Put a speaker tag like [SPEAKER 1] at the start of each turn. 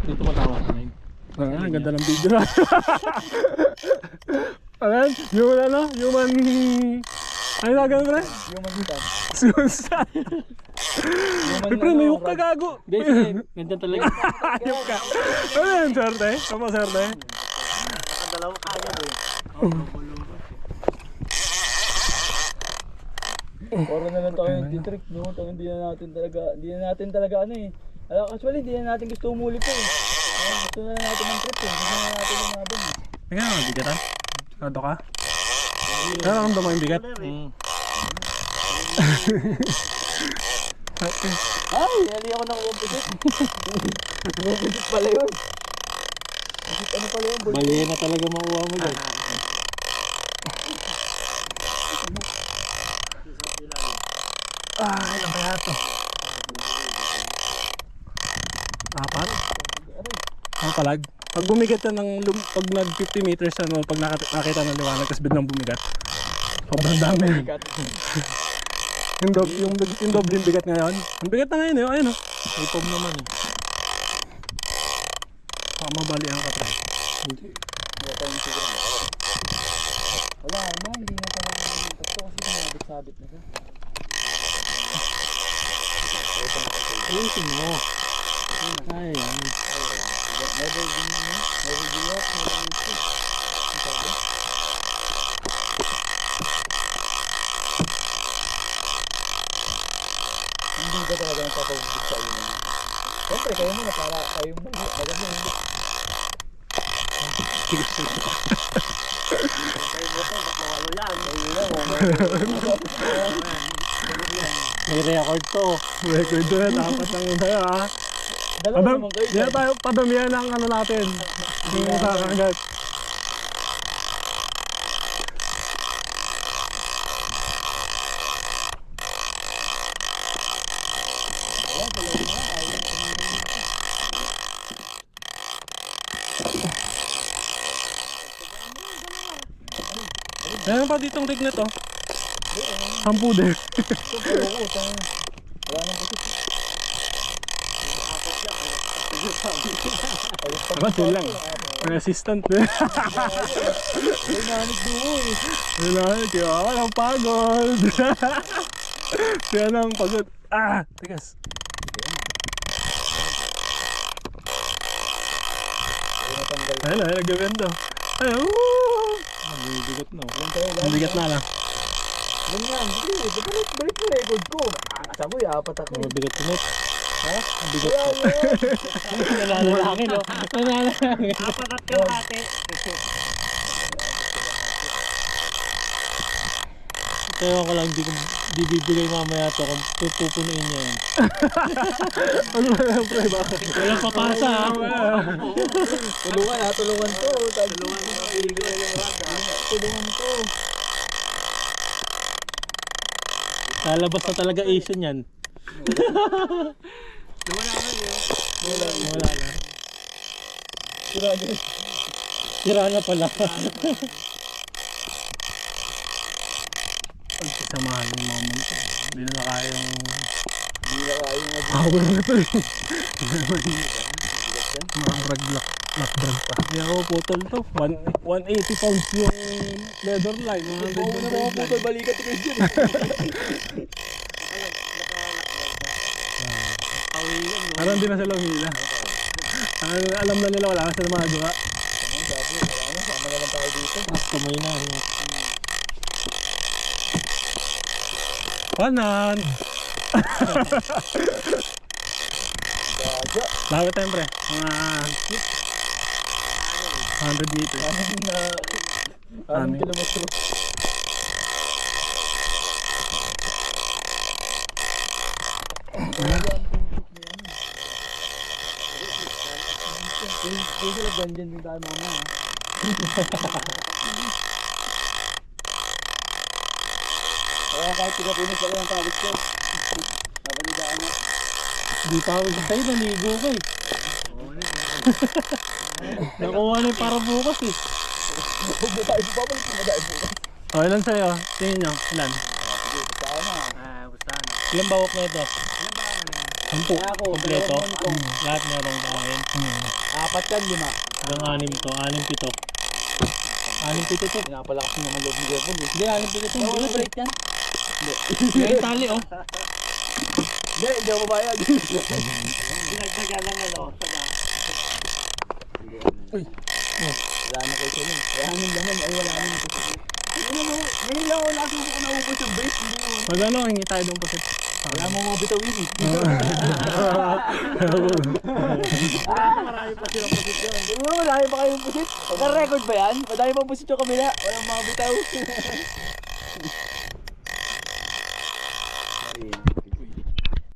[SPEAKER 1] Dito matawa sa ngayon.
[SPEAKER 2] Ang ganda ng video na. Ayan, yung ano, human... Ano na gano'n pre?
[SPEAKER 3] Human stand.
[SPEAKER 2] Susan. Pre, may hook ka gago.
[SPEAKER 1] Hindi, sige. Ganda talaga.
[SPEAKER 2] Ayop ka. Ano yan, swerte? Ano swerte?
[SPEAKER 3] Nakadalawa kagad eh. Puro na lang tayo yung trick, no? Hindi na natin talaga ano eh. Actually, hindi na natin gusto umuli pa eh. Gusto na natin ng trip eh. Gusto na natin yung nabang eh.
[SPEAKER 2] Tingnan mo, bigatan. Kado ka? Kaya kang yung bigat?
[SPEAKER 3] Ay, nali ako ng composite. Composite pala yun. Ano pala yun?
[SPEAKER 1] Bali na talaga makuha mo dyan.
[SPEAKER 2] Ilang kaya ito? Apat? Palag. Pag bumigat na pag nag 50 meters ano, pag nakita ng liwanag tapos biglang bumigat. Sobrang dami. yung doble bigat ngayon. Ang bigat na ngayon eh, ayun oh.
[SPEAKER 1] Ipom naman eh.
[SPEAKER 2] Baka mabalian ka pre.
[SPEAKER 1] Hindi.
[SPEAKER 3] Wala na, hindi na pa gusto kasi kumabit-sabit na siya.
[SPEAKER 1] Ayusin mo. Ay, yan.
[SPEAKER 3] Never give up, never quit. Hindi ka talaga nagpapabubig sa iyo. Siyempre, kayo muna para kayong maganda hindi. Kayo mo ito, ba't nawalo yan?
[SPEAKER 1] May record to.
[SPEAKER 2] Record doon na dapat ang tayo ha.
[SPEAKER 3] Dalawa naman kayo.
[SPEAKER 2] Hindi na tayo padamihan ang ano natin. Yung kakagat. Meron pa ditong rig na to. Sampu din.
[SPEAKER 3] Wala nang pusit.
[SPEAKER 2] Ako din lang. Resistant din.
[SPEAKER 3] Ay, nanig doon eh.
[SPEAKER 2] Kailangan kayo ako ng pagod. Kaya nang pagod. Tigas. Ayun na, nag-gawendo. Ayun,
[SPEAKER 1] Bibigat na.
[SPEAKER 2] ang bigat na lang.
[SPEAKER 3] Ganyan, hindi. Balik mo record ko. Sabi, apat ako.
[SPEAKER 1] Mabigat sunod.
[SPEAKER 3] Ha?
[SPEAKER 1] Bigat
[SPEAKER 3] Wala
[SPEAKER 1] ko.
[SPEAKER 3] mo.
[SPEAKER 1] Nananalangin no? Nananalangin.
[SPEAKER 3] Apat at kalahati.
[SPEAKER 1] Kaya ko lang, di bibigay mamaya to kung pupunuin niya yan.
[SPEAKER 2] Ano ba yung pre? Bakit?
[SPEAKER 1] Walang papasa ha.
[SPEAKER 3] Tulungan ha, tulungan to. Tulungan to.
[SPEAKER 1] Lalabas na talaga Asian yan. Wala na. Sira na pala.
[SPEAKER 2] Ang sasamahan ng mga multo. Hindi na kayang
[SPEAKER 3] Hindi na kayo nga.
[SPEAKER 2] power na to eh. Mga drag lock drag pa. Hindi ako putol to. 180 pounds yung leather line. 100
[SPEAKER 3] Oo
[SPEAKER 2] yung
[SPEAKER 3] na
[SPEAKER 2] braid
[SPEAKER 3] mga
[SPEAKER 2] line.
[SPEAKER 3] putol, balikat ko yun.
[SPEAKER 2] Parang hindi na sila humila. Alam na nila wala ka sila magawa.
[SPEAKER 3] Sama na lang tayo dito.
[SPEAKER 1] Kamay na.
[SPEAKER 2] Panan!
[SPEAKER 3] Baga.
[SPEAKER 2] Lawit tayo pre. Mga 100 meters.
[SPEAKER 3] Anong kilometro? Kaya sila ganyan din tayo mama ha. Kaya kahit tigapunis pala yung pawis ko. Nabalidaan mo.
[SPEAKER 1] Di pa ako sa'yo, naligo ka eh. Nakuha na yung para bukas eh.
[SPEAKER 3] Huwag mo tayo babalik mo dahil bukas.
[SPEAKER 2] O, ilan sa'yo? Tingin nyo, ilan?
[SPEAKER 3] Sige, basta na.
[SPEAKER 1] Basta na. Ilang bawak na ito?
[SPEAKER 2] 10.
[SPEAKER 3] Ako,
[SPEAKER 1] Kompleto?
[SPEAKER 3] dalawang monitong.
[SPEAKER 1] Lahat merong bawain.
[SPEAKER 3] Apat yan, 5.
[SPEAKER 1] Hanggang 6 to. 6-7. 6-7 to.
[SPEAKER 3] Pinapalakas mo naman loob ni Gepon eh.
[SPEAKER 1] Hindi, 6-7 to.
[SPEAKER 3] Wala break yan.
[SPEAKER 1] May tali oh.
[SPEAKER 3] Hindi ako bayad.
[SPEAKER 1] Dinagdagan lang ano.
[SPEAKER 3] Wala na kayo sa'yo. Wala nang laman. Ay, wala nang ito. Ngayon lang ako nasubo ko naubos yung base.
[SPEAKER 2] Pag ano, hingi tayo doon po.
[SPEAKER 3] Wala mo mga bitawin eh. Marami pa silang pusit yun. Marami pa kayong pusit. Naka-record ba yan? Madami pang pusit yung kabila. Walang mga bitaw.